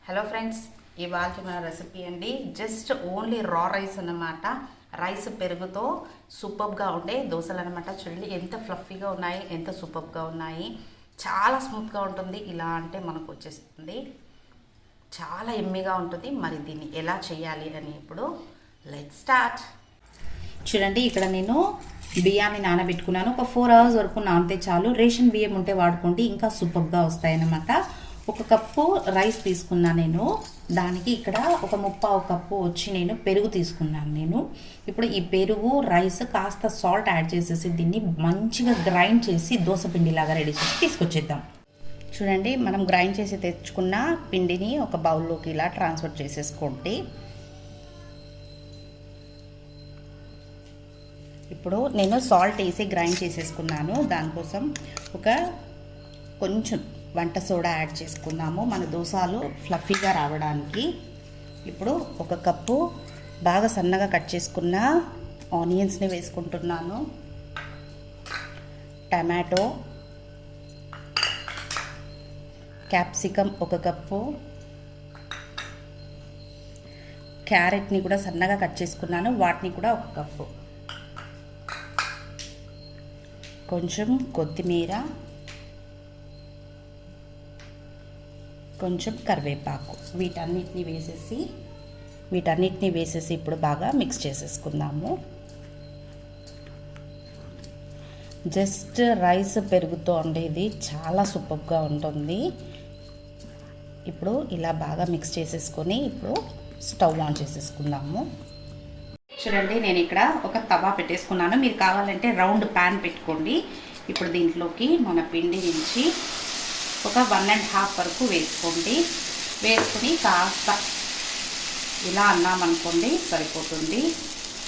Hello friends, ఇవాళ మన recipe అండి జస్ట్ ఓన్లీ రా రైస్ అన్నమాట. రైస్ పెరుగుతో సూపర్గా ఉండే దోశలు అనమాట. చూడండి ఎంత ఫ్లఫీగా ఉన్నాయి, ఎంత సూపర్గా ఉన్నాయి. చాలా స్మూత్గా ఉంటుంది. ఇలా అంటే మనకు వచ్చేస్తుంది, చాలా ఎమ్మిగా ఉంటుంది. మరి దీన్ని ఎలా చేయాలి అని ఇప్పుడు లెట్స్ స్టార్ట్. చూడండి, ఇక్కడ నేను బియ్యాన్ని నానబెట్టుకున్నాను. ఒక 4 hours వరకు నానితే చాలు. రేషన్ బియ్యం ఉంటే వాడుకోండి, ఇంకా సూపర్గా వస్తాయన్నమాట. ఒక కప్పు రైస్ తీసుకున్నాను నేను. దానికి ఇక్కడ ఒక 1/4 కప్పు వచ్చి నేను పెరుగు తీసుకున్నాను నేను. ఇప్పుడు ఈ పెరుగు రైస్ కాస్త సాల్ట్ యాడ్ చేసేసి దీన్ని మంచిగా గ్రైండ్ చేసి దోశ పిండిలాగా రెడీ చేసి తీసుకొచ్చేద్దాం. చూడండి, మనం గ్రైండ్ చేసి తెచ్చుకున్న పిండిని ఒక బౌల్లోకి ఇలా ట్రాన్స్ఫర్ చేసేసుకోండి. ఇప్పుడు నేను సాల్ట్ వేసి గ్రైండ్ చేసేసుకున్నాను. దానికోసం ఒక కొంచెం వంట సోడా యాడ్ చేసుకున్నాము, మన దోశలు ఫ్లఫీగా రావడానికి. ఇప్పుడు ఒక కప్పు బాగా సన్నగా కట్ చేసుకున్న ఆనియన్స్ని వేసుకుంటున్నాను. టమాటో, క్యాప్సికమ్ ఒక కప్పు, క్యారెట్ని కూడా సన్నగా కట్ చేసుకున్నాను, వాటిని కూడా ఒక కప్పు, కొంచెం కొత్తిమీర, కొంచెం కరివేపాకు, వీటన్నిటిని వేసేసి ఇప్పుడు బాగా మిక్స్ చేసేసుకుందాము. జస్ట్ రైస్ పెరుగుతో ఉండేది చాలా సూపర్గా ఉంటుంది. ఇప్పుడు ఇలా బాగా మిక్స్ చేసేసుకొని ఇప్పుడు స్టవ్ ఆన్ చేసేసుకుందాము. చూడండి, నేను ఇక్కడ ఒక తవా పెట్టేసుకున్నాను. మీరు కావాలంటే రౌండ్ ప్యాన్ పెట్టుకోండి. ఇప్పుడు దీంట్లోకి మన పిండి నుంచి ఒక 1.5 వరకు వేసుకోండి. వేసుకుని కాస్త ఇలా అన్నామనుకోండి సరిపోతుంది.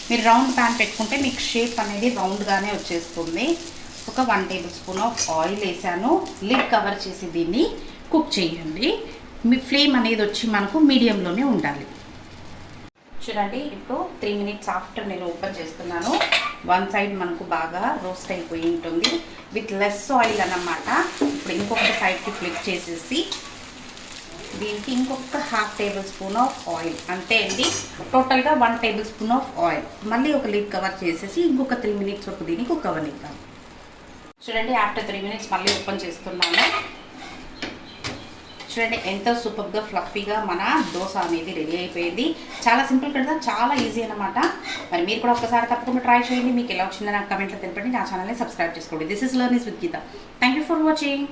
మీరు రౌండ్ ప్యాన్ పెట్టుకుంటే మీకు షేప్ అనేది రౌండ్గానే వచ్చేస్తుంది. ఒక 1 tablespoon ఆఫ్ ఆయిల్ వేసాను. లిడ్ కవర్ చేసి దీన్ని కుక్ చేయండి. మీ ఫ్లేమ్ అనేది వచ్చి మనకు మీడియంలోనే ఉండాలి. చూడండి, ఇప్పుడు 3 minutes ఆఫ్టర్ నేను ఓపెన్ చేస్తున్నాను. వన్ సైడ్ మనకు బాగా రోస్ట్ అయిపోయి ఉంటుంది, విత్ లెస్ ఆయిల్ అన్నమాట. ఇప్పుడు ఇంకొక సైడ్కి ఫ్లిప్ చేసేసి దీనికి ఇంకొక 1/2 tablespoon ఆఫ్ ఆయిల్, అంతే అండి. టోటల్గా 1 tablespoon ఆఫ్ ఆయిల్. మళ్ళీ ఒక లిడ్ కవర్ చేసేసి ఇంకొక 3 minutes వరకు దీన్ని కుక్ అవ్వనిద్దాం. చూడండి, ఆఫ్టర్ 3 minutes మళ్ళీ ఓపెన్ చేస్తున్నాను. చూడండి, ఎంతో సూపర్గా ఫ్లఫీగా మన దోశ అనేది రెడీ అయిపోయింది. చాలా సింపుల్ కదా, చాలా ఈజీ అన్నమాట. మరి మీరు కూడా ఒకసారి తప్పకుండా ట్రై చేయండి. మీకు ఎలా వచ్చిందో నాకు కమెంట్లో తెలపండి. నా ఛానల్ని సబ్స్క్రైబ్ చేసుకోండి. This is learnings with Geetha. Thank you for watching.